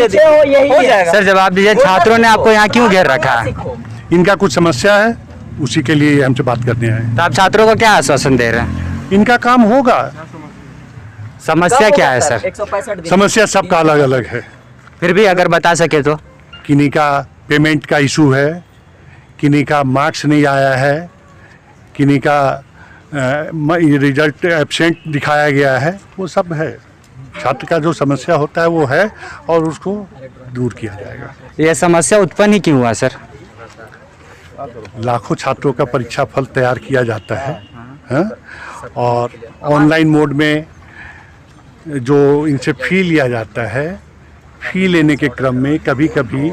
दे दीजिए, हो जाएगा। सर जवाब दीजिए, छात्रों ने आपको यहाँ क्यों घेर रखा है? इनका कुछ समस्या है, उसी के लिए हमसे बात करने आए। तो आप छात्रों को क्या आश्वासन दे रहे हैं? इनका काम होगा। समस्या क्या है सर? 165 दिन। समस्या सबका अलग अलग है। फिर भी अगर बता सके तो। किन्हीं का पेमेंट का इशू है, किन्हीं का मार्क्स नहीं आया है, किन्हीं का रिजल्ट एब्सेंट दिखाया गया है, वो सब है। छात्र का जो समस्या होता है वो है और उसको दूर किया जाएगा। ये समस्या उत्पन्न ही क्यों हुआ सर? लाखों छात्रों का परीक्षा फल तैयार किया जाता है और ऑनलाइन मोड में जो इनसे फी लिया जाता है, फी लेने के क्रम में कभी कभी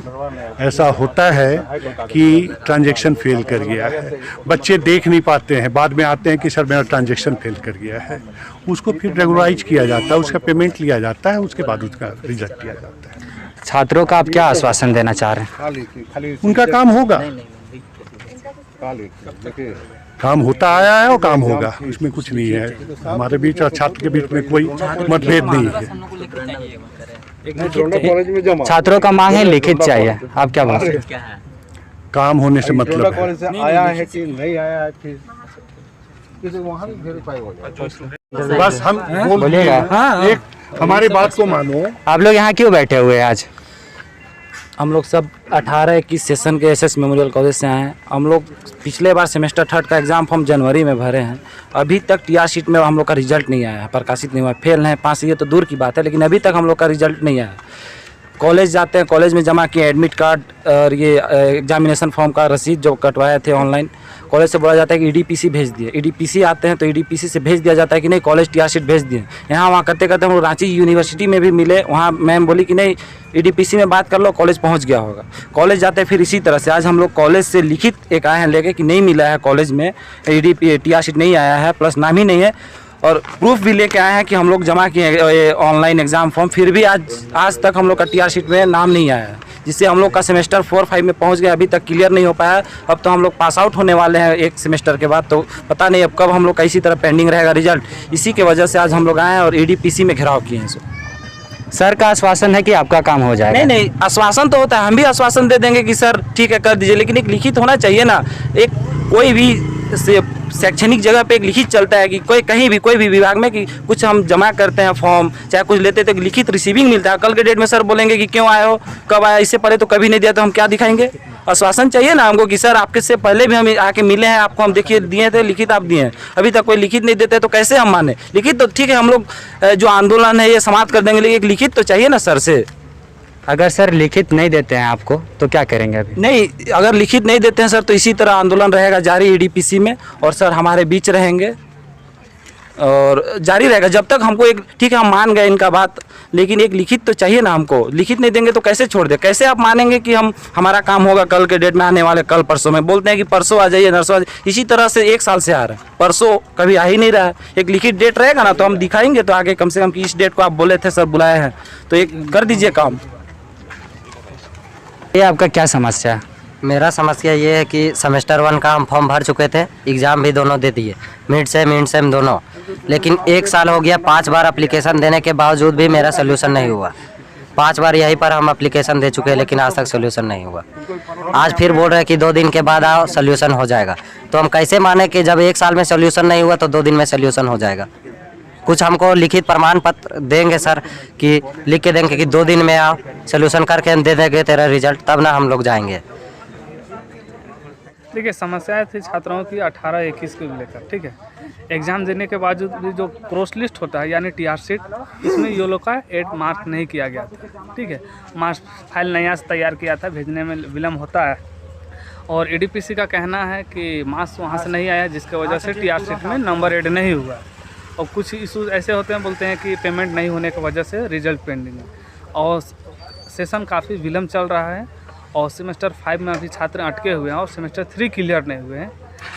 ऐसा होता है कि ट्रांजैक्शन फेल कर गया है। बच्चे देख नहीं पाते हैं, बाद में आते हैं कि सर मेरा ट्रांजैक्शन फेल कर गया है। उसको फिर रेगुलराइज किया जाता है, उसका पेमेंट लिया जाता है, उसके बाद उसका रिजल्ट लिया जाता है। छात्रों का आप क्या आश्वासन देना चाह रहे हैं? उनका काम होगा, काम होता आया है और काम होगा, इसमें कुछ नहीं है। हमारे बीच और छात्र के बीच में कोई मतभेद नहीं है। छात्रों का मांग है लिखित चाहिए, आप क्या बोलते हैं? काम होने से मतलब है। आया है कि नहीं आया है, फिर वहाँ वेरीफाई हो जाए। बस हम बोलिएगा। एक हमारी बात को मानो। आप लोग यहाँ क्यों बैठे हुए हैं आज? हम लोग सब 18-21 सेशन के एसएस मेमोरियल कॉलेज से आए हैं। हम लोग पिछले बार सेमेस्टर 3 का एग्ज़ाम फॉर्म जनवरी में भरे हैं। अभी तक टीआर शीट में हम लोग का रिजल्ट नहीं आया है, प्रकाशित नहीं हुआ। फेल हैं, पास ये तो दूर की बात है, लेकिन अभी तक हम लोग का रिजल्ट नहीं आया। कॉलेज जाते हैं, कॉलेज में जमा किए एडमिट कार्ड और ये एग्जामिनेशन फॉर्म का रसीद जो कटवाए थे ऑनलाइन, कॉलेज से बोला जाता है कि ईडीपीसी भेज दिए। ईडीपीसी आते हैं तो ईडीपीसी से भेज दिया जाता है कि नहीं कॉलेज टीआर शीट भेज दिए। यहाँ वहाँ करते करते हम लोग रांची यूनिवर्सिटी में भी मिले, वहाँ मैम बोली कि नहीं ईडीपीसी में बात कर लो, कॉलेज पहुँच गया होगा। कॉलेज जाते हैं फिर इसी तरह से आज हम लोग कॉलेज से लिखित एक आए हैं लेके कि नहीं मिला है कॉलेज में टीआर शीट नहीं आया है, प्लस नाम ही नहीं है, और प्रूफ भी लेके आए हैं कि हम लोग जमा किए ऑनलाइन एग्ज़ाम फॉर्म, फिर भी आज तक हम लोग का टीआर शीट में नाम नहीं आया है, जिससे हम लोग का सेमेस्टर 4-5 में पहुंच गया, अभी तक क्लियर नहीं हो पाया। अब तो हम लोग पास आउट होने वाले हैं एक सेमेस्टर के बाद, तो पता नहीं अब कब हम लोग का इसी तरह पेंडिंग रहेगा रिजल्ट। इसी के वजह से आज हम लोग आए हैं और ईडीपीसी में घेराव किए हैं। सर का आश्वासन है कि आपका काम हो जाएगा? नहीं, आश्वासन तो होता है, हम भी आश्वासन दे देंगे कि सर ठीक है कर दीजिए, लेकिन एक लिखित होना चाहिए ना। एक कोई भी शैक्षणिक जगह पे एक लिखित चलता है कि कहीं भी कोई भी विभाग में कि कुछ हम जमा करते हैं फॉर्म चाहे कुछ लेते तो लिखित रिसीविंग मिलता है। कल के डेट में सर बोलेंगे कि क्यों आए हो, कब आया, इससे पहले तो कभी नहीं दिया, तो हम क्या दिखाएंगे? आश्वासन चाहिए ना हमको कि सर आपके से पहले भी हम आके मिले हैं, आपको हम देखिए दिए थे, लिखित आप दिए हैं। अभी तक कोई लिखित नहीं देते तो कैसे हम माने? लिखित तो ठीक है, हम लोग जो आंदोलन है ये समाप्त कर देंगे, लेकिन एक लिखित तो चाहिए ना सर से। अगर सर लिखित नहीं देते हैं आपको तो क्या करेंगे अभी? नहीं, अगर लिखित नहीं देते हैं सर तो इसी तरह आंदोलन रहेगा जारी ईडीपीसी में, और सर हमारे बीच रहेंगे और जारी रहेगा जब तक हमको एक ठीक है हम मान गए इनका बात, लेकिन एक लिखित तो चाहिए ना हमको। लिखित नहीं देंगे तो कैसे छोड़ दे? कैसे आप मानेंगे कि हमारा काम होगा कल के डेट में आने वाले कल परसों में? बोलते हैं कि परसों आ जाइए, नरसों आ जाइए, इसी तरह से 1 साल से आ रहा है, परसों कभी आ ही नहीं रहा है। एक लिखित डेट रहेगा ना तो हम दिखाएंगे तो आगे कम से कम कि इस डेट को आप बोले थे सर बुलाए हैं, तो एक कर दीजिए काम। ये आपका क्या समस्या है? मेरा समस्या ये है कि सेमेस्टर 1 का हम फॉर्म भर चुके थे, एग्ज़ाम भी दोनों दे दिए, मिड सेम दोनों, लेकिन 1 साल हो गया, 5 बार एप्लीकेशन देने के बावजूद भी मेरा सोल्यूशन नहीं हुआ। 5 बार यहीं पर हम एप्लीकेशन दे चुके हैं, लेकिन आज तक सोल्यूशन नहीं हुआ। आज फिर बोल रहे हैं कि 2 दिन के बाद आओ सोल्यूशन हो जाएगा, तो हम कैसे माने कि जब 1 साल में सोल्यूशन नहीं हुआ तो 2 दिन में सोल्यूशन हो जाएगा? कुछ हमको लिखित प्रमाण पत्र देंगे सर, कि लिख के देंगे कि 2 दिन में आओ सोल्यूशन करके दे देंगे तेरा रिजल्ट, तब ना हम लोग जाएंगे। देखिए समस्याएं थी छात्रों की 18-21 को लेकर, ठीक है। एग्ज़ाम देने के बावजूद भी जो क्रॉस लिस्ट होता है यानी टीआर शीट, इसमें ये लोग का 8 मार्क नहीं किया गया था, ठीक है। मार्क्स फाइल नया से तैयार किया था, भेजने में विलम्ब होता है, और ईडीपीसी का कहना है कि मार्क्स वहाँ से नहीं आया, जिसकी वजह से टीआर शीट में नंबर ऐड नहीं हुआ। और कुछ इशूज़ ऐसे होते हैं, बोलते हैं कि पेमेंट नहीं होने की वजह से रिजल्ट पेंडिंग है, और सेशन काफ़ी विलम्ब चल रहा है, और सेमेस्टर 5 में अभी छात्र अटके हुए हैं और सेमेस्टर 3 क्लियर नहीं हुए हैं।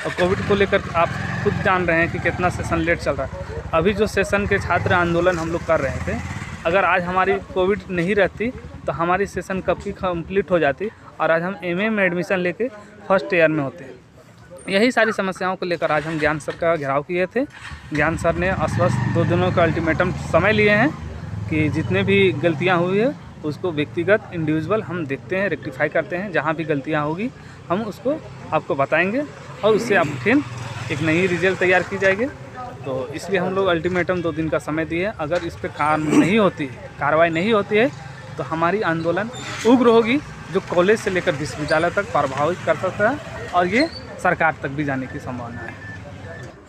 और कोविड को लेकर आप खुद जान रहे हैं कि कितना सेशन लेट चल रहा है। अभी जो सेशन के छात्र आंदोलन हम लोग कर रहे थे, अगर आज हमारी कोविड नहीं रहती तो हमारी सेशन कब की कंप्लीट हो जाती, और आज हम एमए में एडमिशन लेके फर्स्ट ईयर में होते। यही सारी समस्याओं को लेकर आज हम ज्ञान सर का घेराव किए थे। ज्ञान सर ने आश्वस्त 2 दिनों का अल्टीमेटम समय लिए हैं कि जितने भी गलतियां हुई है उसको व्यक्तिगत इंडिविजुअल हम देखते हैं, रेक्टिफाई करते हैं। जहाँ भी गलतियाँ होगी हम उसको आपको बताएंगे और उससे आप फिर एक नई रिजल्ट तैयार की जाएगी। तो इसलिए हम लोग अल्टीमेटम 2 दिन का समय दिए। अगर इस पर कार्रवाई नहीं होती है तो हमारी आंदोलन उग्र होगी, जो कॉलेज से लेकर विश्वविद्यालय तक प्रभावित कर सकता है और ये सरकार तक भी जाने की संभावना है।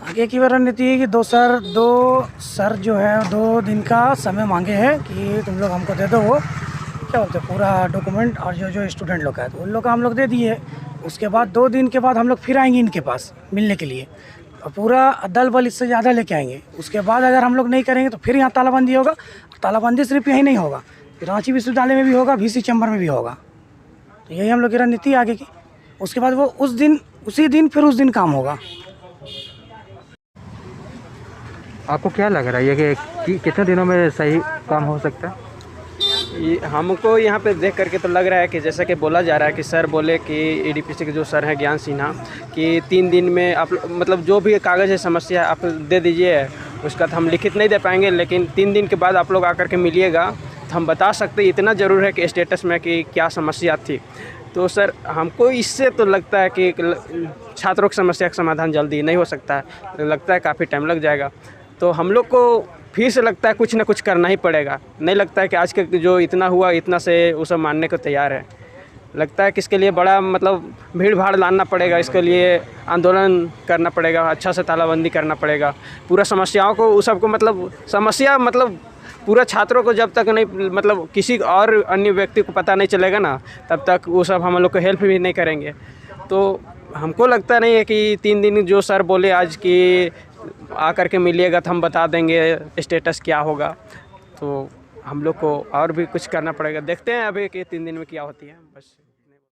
आगे की रणनीति है कि दो सर जो है 2 दिन का समय मांगे हैं कि तुम लोग हमको दे दो, वो क्या बोलते हैं पूरा डॉक्यूमेंट, और जो स्टूडेंट लोग है तो उन लोग का हम लोग दे दिए। उसके बाद 2 दिन के बाद हम लोग फिर आएंगे इनके पास मिलने के लिए, और पूरा दल बल इससे ज़्यादा लेके आएंगे। उसके बाद अगर हम लोग नहीं करेंगे तो फिर यहाँ तालाबंदी होगा। तालाबंदी सिर्फ यही नहीं होगा, रांची विश्वविद्यालय में भी होगा, VC चैम्बर में भी होगा। तो यही हम लोग की रणनीति आगे की। उसके बाद वो उसी दिन फिर उस दिन काम होगा। आपको क्या लग रहा है कि कितने दिनों में सही काम हो सकता है? हमको यहाँ पे देख करके तो लग रहा है कि जैसा कि बोला जा रहा है कि सर बोले कि EDPC के जो सर हैं ज्ञान सिन्हा, कि 3 दिन में आप मतलब जो भी कागज़ है समस्या आप दे दीजिए, उसका तो हम लिखित नहीं दे पाएंगे, लेकिन 3 दिन के बाद आप लोग आकर के मिलिएगा तो हम बता सकते। इतना ज़रूर है कि स्टेटस में कि क्या समस्या थी। तो सर हमको इससे तो लगता है कि छात्रों की समस्या का समाधान जल्दी नहीं हो सकता है, लगता है काफ़ी टाइम लग जाएगा। तो हम लोग को फिर से लगता है कुछ ना कुछ करना ही पड़ेगा। नहीं लगता है कि आज के जो इतना हुआ इतना से वो सब मानने को तैयार है। लगता है कि इसके लिए बड़ा मतलब भीड़ भाड़ लाना पड़ेगा, इसके लिए आंदोलन करना पड़ेगा, अच्छा से तालाबंदी करना पड़ेगा। पूरा समस्याओं को उस सबको मतलब समस्या मतलब पूरा छात्रों को जब तक नहीं मतलब किसी और अन्य व्यक्ति को पता नहीं चलेगा ना, तब तक वो सब हम लोग को हेल्प भी नहीं करेंगे। तो हमको लगता नहीं है कि 3 दिन जो सर बोले आज कि आकर के मिलिएगा तो हम बता देंगे स्टेटस क्या होगा। तो हम लोग को और भी कुछ करना पड़ेगा। देखते हैं अभी कि 3 दिन में क्या होती है बस।